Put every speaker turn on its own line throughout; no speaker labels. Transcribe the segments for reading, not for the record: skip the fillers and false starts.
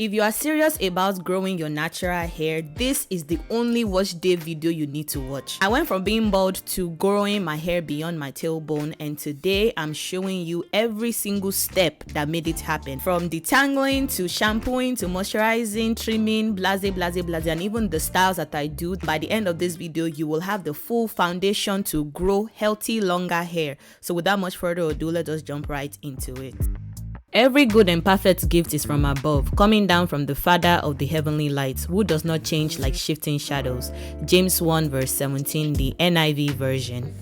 If you are serious about growing your natural hair, this is the only wash day video you need to watch. I went from being bald to growing my hair beyond my tailbone, and today I'm showing you every single step that made it happen. From detangling to shampooing to moisturizing, trimming, blase, and even the styles that I do. By the end of this video, you will have the full foundation to grow healthy, longer hair. So without much further ado, let us jump right into it. Every good and perfect gift is from above, coming down from the Father of the heavenly lights, who does not change like shifting shadows. James 1 verse 17, the NIV version.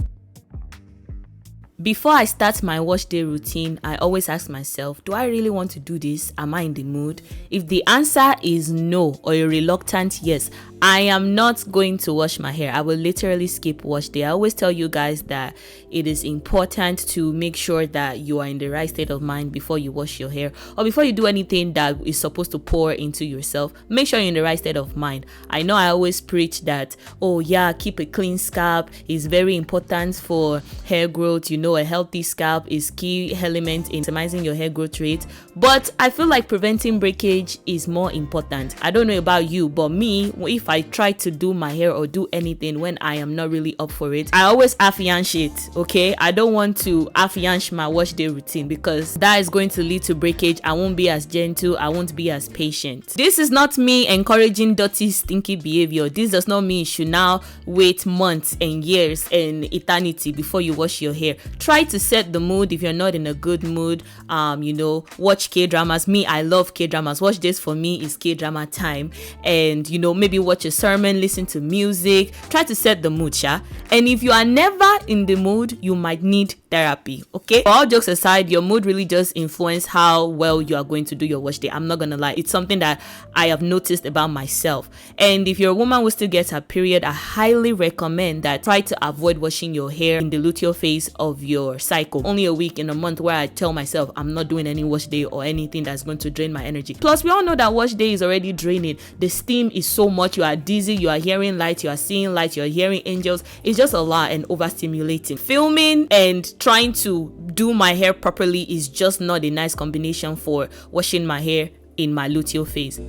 Before I start my wash day routine, I always ask myself, do I really want to do this? Am I in the mood? If the answer is no or a reluctant yes, I am not going to wash my hair. I will literally skip wash day. I always tell you guys that it is important to make sure that you are in the right state of mind before you wash your hair, or before you do anything that is supposed to pour into yourself. Make sure you're in the right state of mind. I know I always preach that, oh yeah, keep a clean scalp is very important for hair growth. You know, a healthy scalp is key element in maximizing your hair growth rate. But I feel like preventing breakage is more important. I don't know about you, but me, if I try to do my hair or do anything when I am not really up for it, I always half-yansh it, okay? I don't want to half-yansh my wash day routine because that is going to lead to breakage. I won't be as gentle. I won't be as patient. This is not me encouraging dirty, stinky behavior. This does not mean you should now wait months and years and eternity before you wash your hair. Try to set the mood. If you're not in a good mood, watch K-dramas. Me, I love K-dramas. Watch this for me is K-drama time. And, maybe watch a sermon, listen to music. Try to set the mood, sha. And if you are never in the mood, you might need therapy, okay? But all jokes aside, your mood really just influence how well you are going to do your wash day. I'm not gonna lie, it's something that I have noticed about myself. And if you're a woman who still gets her period, I highly recommend that try to avoid washing your hair in the luteal phase of your cycle. Only a week in a month where I tell myself I'm not doing any wash day or anything that's going to drain my energy. Plus, we all know that wash day is already draining. The steam is so much, you are dizzy, you are hearing light, you are seeing light, you are hearing angels. It's just a lot and overstimulating. Filming and trying to do my hair properly is just not a nice combination for washing my hair in my luteal phase.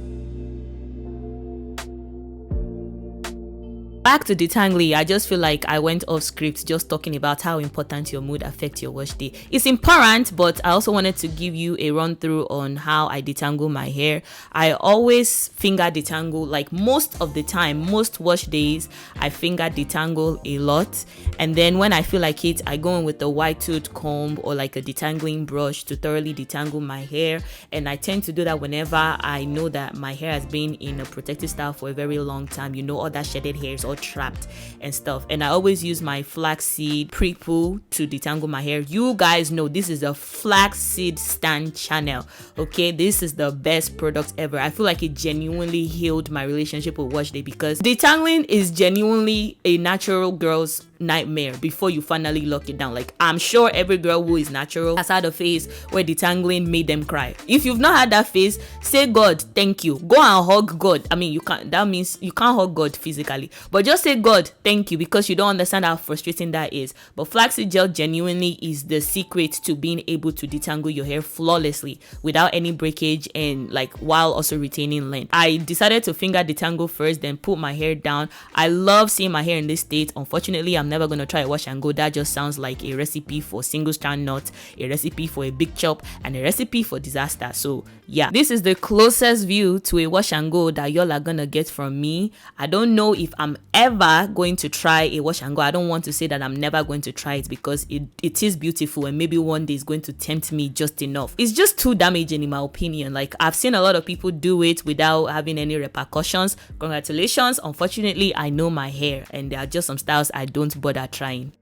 Back to detangling, I just feel like I went off script just talking about how important your mood affects your wash day. It's important, but I also wanted to give you a run through on how I detangle my hair. I always finger detangle, like most of the time, most wash days, I finger detangle a lot. And then when I feel like it, I go in with a white tooth comb or like a detangling brush to thoroughly detangle my hair. And I tend to do that whenever I know that my hair has been in a protective style for a very long time. All that shedded hairs all trapped and stuff. And I always use my flaxseed pre-poo to detangle my hair. You guys know this is a flaxseed stan channel, okay? This is the best product ever. I feel like it genuinely healed my relationship with wash day because detangling is genuinely a natural girl's nightmare before you finally lock it down. Like, I'm sure every girl who is natural has had a phase where detangling made them cry. If you've not had that phase, say God thank you. Go and hug God. I mean, you can't, that means you can't hug God physically, but just say God thank you because you don't understand how frustrating that is. But flaxseed gel genuinely is the secret to being able to detangle your hair flawlessly without any breakage and like while also retaining length. I decided to finger detangle first, then put my hair down. I love seeing my hair in this state. Unfortunately, I'm never gonna try a wash and go. That just sounds like a recipe for single strand knot, a recipe for a big chop, and a recipe for disaster. So yeah, this is the closest view to a wash and go that y'all are gonna get from me. I don't know if I'm ever going to try a wash and go. I don't want to say that I'm never going to try it because it is beautiful and maybe one day it's going to tempt me just enough. It's just too damaging in my opinion. Like, I've seen a lot of people do it without having any repercussions. Congratulations. Unfortunately, I know my hair and there are just some styles I don't bother trying.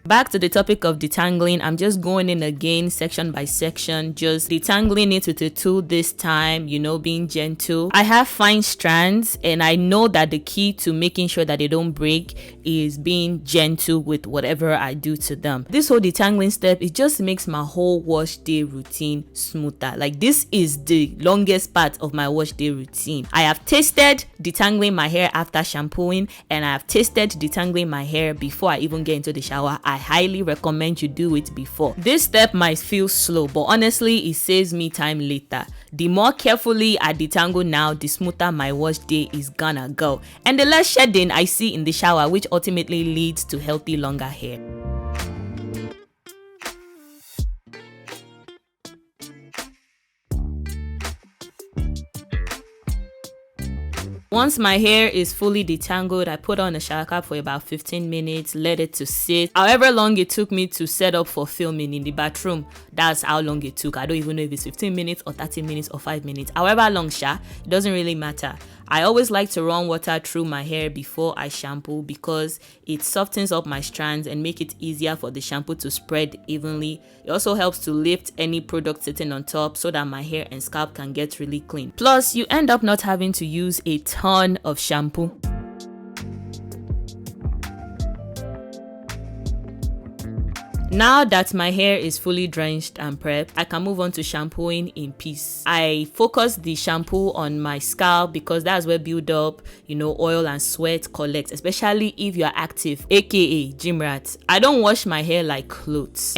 Back to the topic of detangling, I'm just going in again section by section, just detangling it with a tool this time, being gentle. I have fine strands and I know that the key to making sure that they don't break is being gentle with whatever I do to them. This whole detangling step, it just makes my whole wash day routine smoother. Like, this is the longest part of my wash day routine. I have tasted detangling my hair after shampooing and I have tasted detangling my hair before I even get into the shower. I highly recommend you do it before. This step might feel slow, but honestly it saves me time later. The more carefully I detangle now, the smoother my wash day is gonna go, and the less shedding I see in the shower, which ultimately leads to healthy longer hair. Once my hair is fully detangled, I put on a shower cap for about 15 minutes, let it to sit. However long it took me to set up for filming in the bathroom, that's how long it took. I don't even know if it's 15 minutes or 30 minutes or 5 minutes. However long, it doesn't really matter. I always like to run water through my hair before I shampoo because it softens up my strands and make it easier for the shampoo to spread evenly. It also helps to lift any product sitting on top so that my hair and scalp can get really clean. Plus, you end up not having to use a ton of shampoo. Now that my hair is fully drenched and prepped, I can move on to shampooing in peace. I focus the shampoo on my scalp because that's where build up, oil and sweat collect, especially if you're active, aka gym rat. I don't wash my hair like clothes.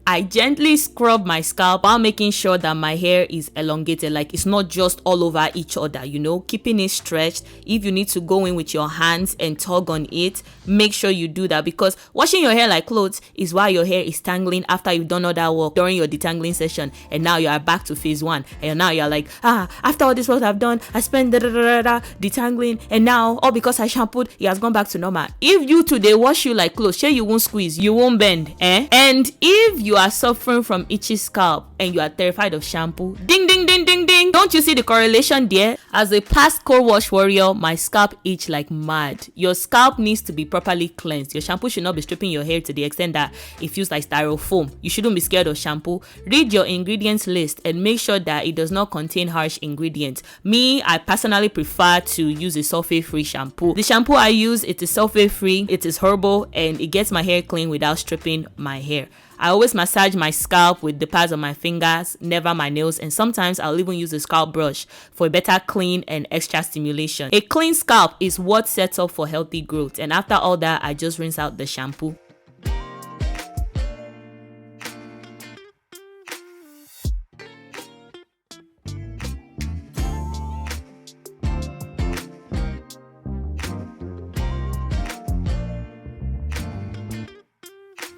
I gently scrub my scalp while making sure that my hair is elongated, like it's not just all over each other, keeping it stretched. If you need to go in with your hands and tug on it, make sure you do that, because washing your hair like clothes is why your hair is tangling after you've done all that work during your detangling session, and now you are back to phase 1, and now you're like, after all this work I've done, I spent detangling, and now all because I shampooed, it has gone back to normal. If you today wash you like clothes, sure you won't squeeze, you won't bend, and if you are suffering from itchy scalp and you are terrified of shampoo, ding ding ding ding ding, don't you see the correlation there? As a past co-wash warrior, my scalp itch like mad. Your scalp needs to be properly cleansed. Your shampoo should not be stripping your hair to the extent that it feels like styrofoam. You shouldn't be scared of shampoo. Read your ingredients list and make sure that it does not contain harsh ingredients. I personally prefer to use a sulfate-free shampoo. The shampoo I use, it is sulfate-free, it is herbal, and it gets my hair clean without stripping my hair. I always massage my scalp with the pads of my fingers, never my nails, and sometimes I'll even use a scalp brush for a better clean and extra stimulation. A clean scalp is what sets up for healthy growth, and after all that, I just rinse out the shampoo.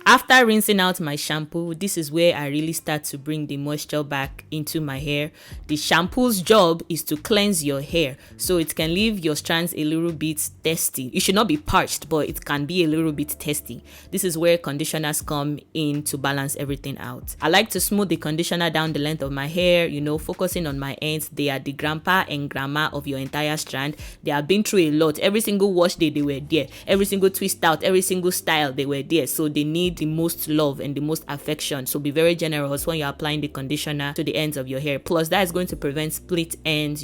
After rinsing out my shampoo, this is where I really start to bring the moisture back into my hair. The shampoo's job is to cleanse your hair, so it can leave your strands a little bit testy. It should not be parched, but it can be a little bit testy. This is where conditioners come in to balance everything out. I like to smooth the conditioner down the length of my hair, focusing on my ends. They are the grandpa and grandma of your entire strand. They have been through a lot. Every single wash day they were there. Every single twist out, every single style they were there. So they need the most love and the most affection. So be very generous when you're applying the conditioner to the ends of your hair. Plus, that is going to prevent split ends,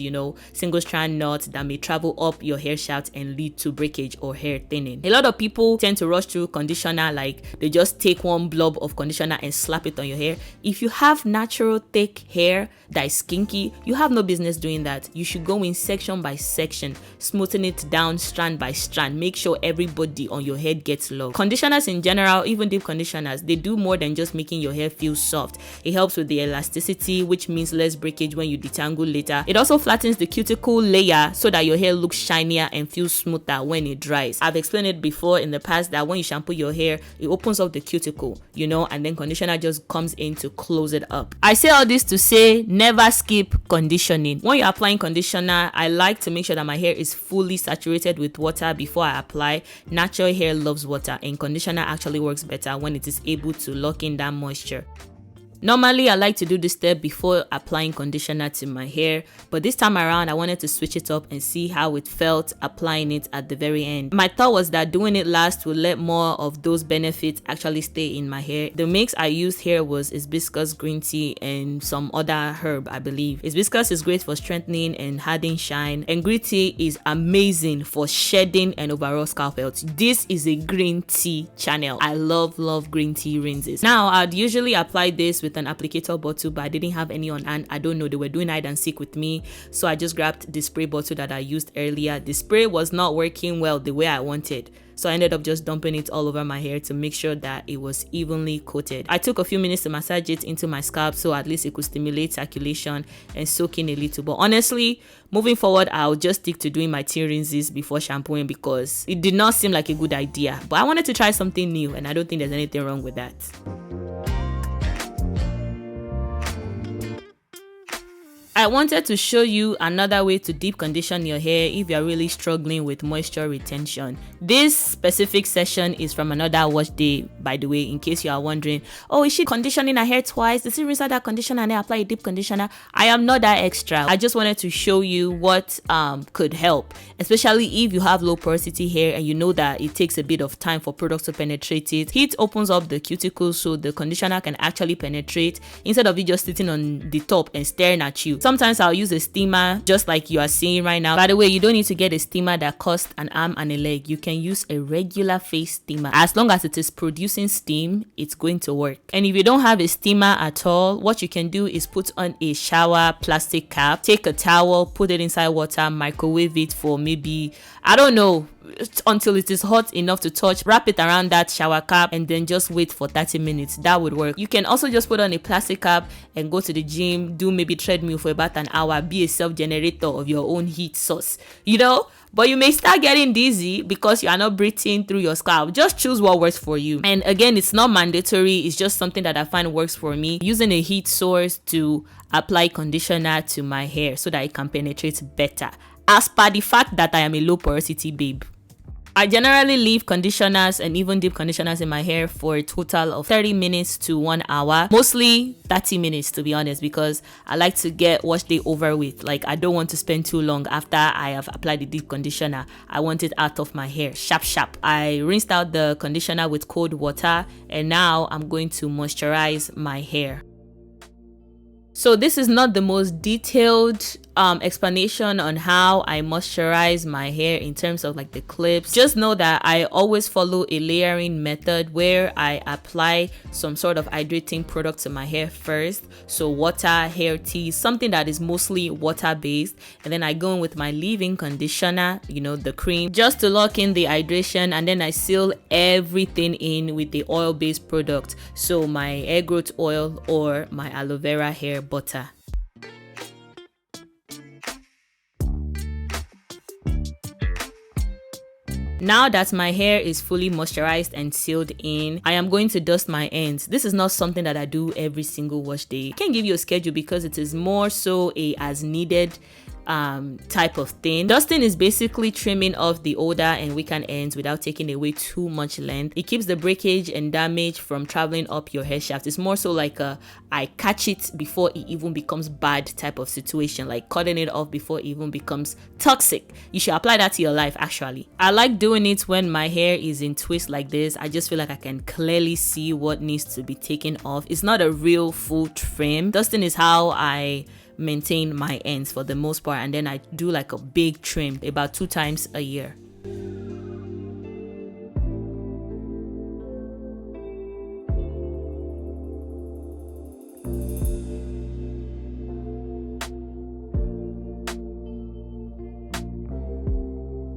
single strand knots that may travel up your hair shaft and lead to breakage or hair thinning. A lot of people tend to rush through conditioner, like they just take one blob of conditioner and slap it on your hair. If you have natural thick hair that is kinky, you have no business doing that. You should go in section by section, smoothing it down strand by strand. Make sure everybody on your head gets love. Conditioners in general, even deep conditioners, they do more than just making your hair feel soft. It helps with the elasticity, which means less breakage when you detangle later. It also flattens the cuticle layer so that your hair looks shinier and feels smoother when it dries. I've explained it before in the past that when you shampoo your hair, it opens up the cuticle, and then conditioner just comes in to close it up. I say all this to say, never skip conditioning. When you're applying conditioner, I like to make sure that my hair is fully saturated with water before I apply. Natural hair loves water, and conditioner actually works better when it is able to lock in that moisture. Normally, I like to do this step before applying conditioner to my hair, but this time around, I wanted to switch it up and see how it felt applying it at the very end. My thought was that doing it last will let more of those benefits actually stay in my hair. The mix I used here was hibiscus green tea and some other herb, I believe. Hibiscus is great for strengthening and adding shine, and green tea is amazing for shedding and overall scalp health. This is a green tea channel. I love green tea rinses. Now, I'd usually apply this with with an applicator bottle, but I didn't have any on hand. I don't know, they were doing hide and seek with me, so I just grabbed the spray bottle that I used earlier. The spray was not working well the way I wanted, so I ended up just dumping it all over my hair to make sure that it was evenly coated. I took a few minutes to massage it into my scalp so at least it could stimulate circulation and soak in a little. But honestly, moving forward, I'll just stick to doing my tea rinses before shampooing because it did not seem like a good idea. But I wanted to try something new, and I don't think there's anything wrong with that. I wanted to show you another way to deep condition your hair if you're really struggling with moisture retention. This specific session is from another wash day, by the way, in case you are wondering, oh, is she conditioning her hair twice? Does she rinse out that conditioner and then apply a deep conditioner? I am not that extra. I just wanted to show you what could help, especially if you have low porosity hair and you know that it takes a bit of time for products to penetrate it. Heat opens up the cuticles so the conditioner can actually penetrate instead of it just sitting on the top and staring at you. Sometimes I'll use a steamer just like you are seeing right now. By the way, you don't need to get a steamer that costs an arm and a leg. You can use a regular face steamer. As long as it is producing steam, it's going to work. And if you don't have a steamer at all, what you can do is put on a shower plastic cap, take a towel, put it inside water, microwave it for maybe, I don't know, until it is hot enough to touch, wrap it around that shower cap, and then just wait for 30 minutes. That would work. You can also just put on a plastic cap and go to the gym, do maybe treadmill for about an hour, be a self-generator of your own heat source, you know. But you may start getting dizzy because you are not breathing through your scalp. Just choose what works for you. And again, it's not mandatory. It's just something that I find works for me. Using a heat source to apply conditioner to my hair so that it can penetrate better, as per the fact that I am a low porosity babe. I generally leave conditioners and even deep conditioners in my hair for a total of 30 minutes to 1 hour. Mostly 30 minutes, to be honest, because I like to get wash day over with. Like, I don't want to spend too long after I have applied the deep conditioner. I want it out of my hair, sharp. I rinsed out the conditioner with cold water, and now I'm going to moisturize my hair. So this is not the most detailed explanation on how I moisturize my hair in terms of like the clips. Just know that I always follow a layering method where I apply some sort of hydrating product to my hair first. So water, hair tea, something that is mostly water based, and then I go in with my leave-in conditioner, you know, the cream, just to lock in the hydration, and then I seal everything in with the oil based product, so my hair growth oil or my aloe vera hair butter. Now that my hair is fully moisturized and sealed in, I am going to dust my ends. This is not something that I do every single wash day. I can't give you a schedule because it is more so a as needed type of thing. Dusting is basically trimming off the older and weaker ends without taking away too much length. It keeps the breakage and damage from traveling up your hair shaft. It's more so like a I catch it before it even becomes bad type of situation, like cutting it off before it even becomes toxic. You should apply that to your life actually. I like doing it when my hair is in twists like this. I just feel like I can clearly see what needs to be taken off. It's not a real full trim. Dusting is how I maintain my ends for the most part, and then I do like a big trim about 2 times a year.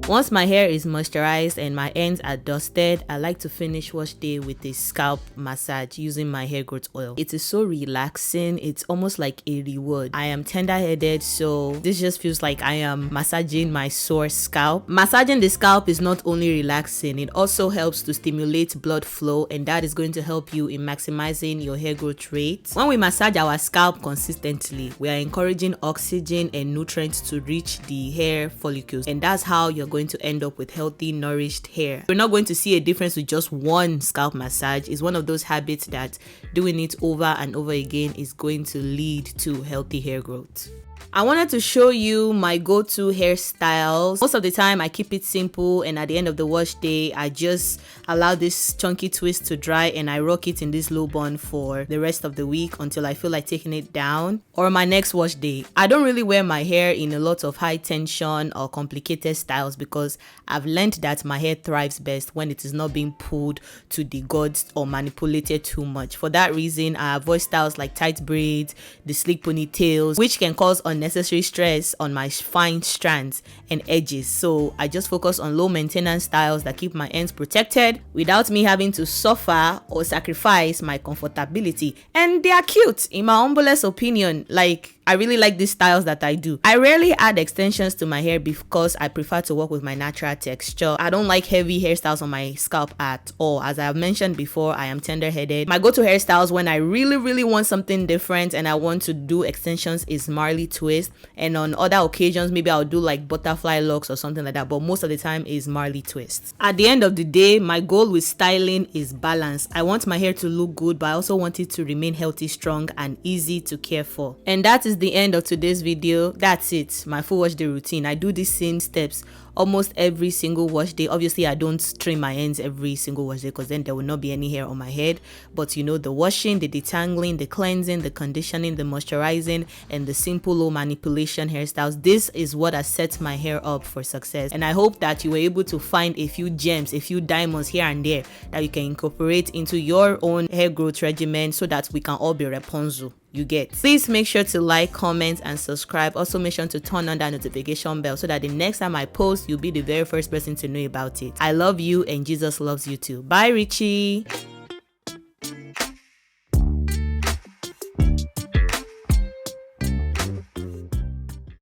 Once my hair is moisturized and my ends are dusted, I like to finish wash day with a scalp massage using my hair growth oil. It is so relaxing. It's almost like a reward. I am tender-headed, so this just feels like I am massaging my sore scalp. Massaging the scalp is not only relaxing, it also helps to stimulate blood flow, and that is going to help you in maximizing your hair growth rate. When we massage our scalp consistently, we are encouraging oxygen and nutrients to reach the hair follicles, and that's how you're going to end up with healthy, nourished hair. You're not going to see a difference with just one scalp massage. It's one of those habits that doing it over and over again is going to lead to healthy hair growth. I wanted to show you my go-to hairstyles. Most of the time I keep it simple, and at the end of the wash day I just allow this chunky twist to dry and I rock it in this low bun for the rest of the week until I feel like taking it down, or my next wash day. I don't really wear my hair in a lot of high tension or complicated styles because I've learned that my hair thrives best when it is not being pulled to the gods or manipulated too much. For that reason, I avoid styles like tight braids, the sleek ponytails, which can cause unnecessary stress on my fine strands and edges. So I just focus on low maintenance styles that keep my ends protected without me having to suffer or sacrifice my comfortability. And they are cute in my humblest opinion. Like, I really like these styles that I do. I rarely add extensions to my hair because I prefer to work with my natural texture. I don't like heavy hairstyles on my scalp at all. As I have mentioned before, I am tender-headed. My go-to hairstyles when I really want something different and I want to do extensions is Marley twist, and on other occasions maybe I'll do like butterfly locks or something like that, but most of the time is Marley twist. At the end of the day, my goal with styling is balance. I want my hair to look good, but I also want it to remain healthy, strong, and easy to care for. And that is the end of today's video. That's it, my full wash day routine. I do these same steps almost every single wash day. Obviously I don't trim my ends every single wash day because then there will not be any hair on my head, but you know, the washing, the detangling, the cleansing, the conditioning, the moisturizing, and the simple low manipulation hairstyles, this is what has set my hair up for success. And I hope that you were able to find a few gems, a few diamonds here and there that you can incorporate into your own hair growth regimen so that we can all be Rapunzel. You get. Please make sure to like, comment, and subscribe. Also make sure to turn on that notification bell so that the next time I post, you'll be the very first person to know about it. I love you and Jesus loves you too. Bye, Richie.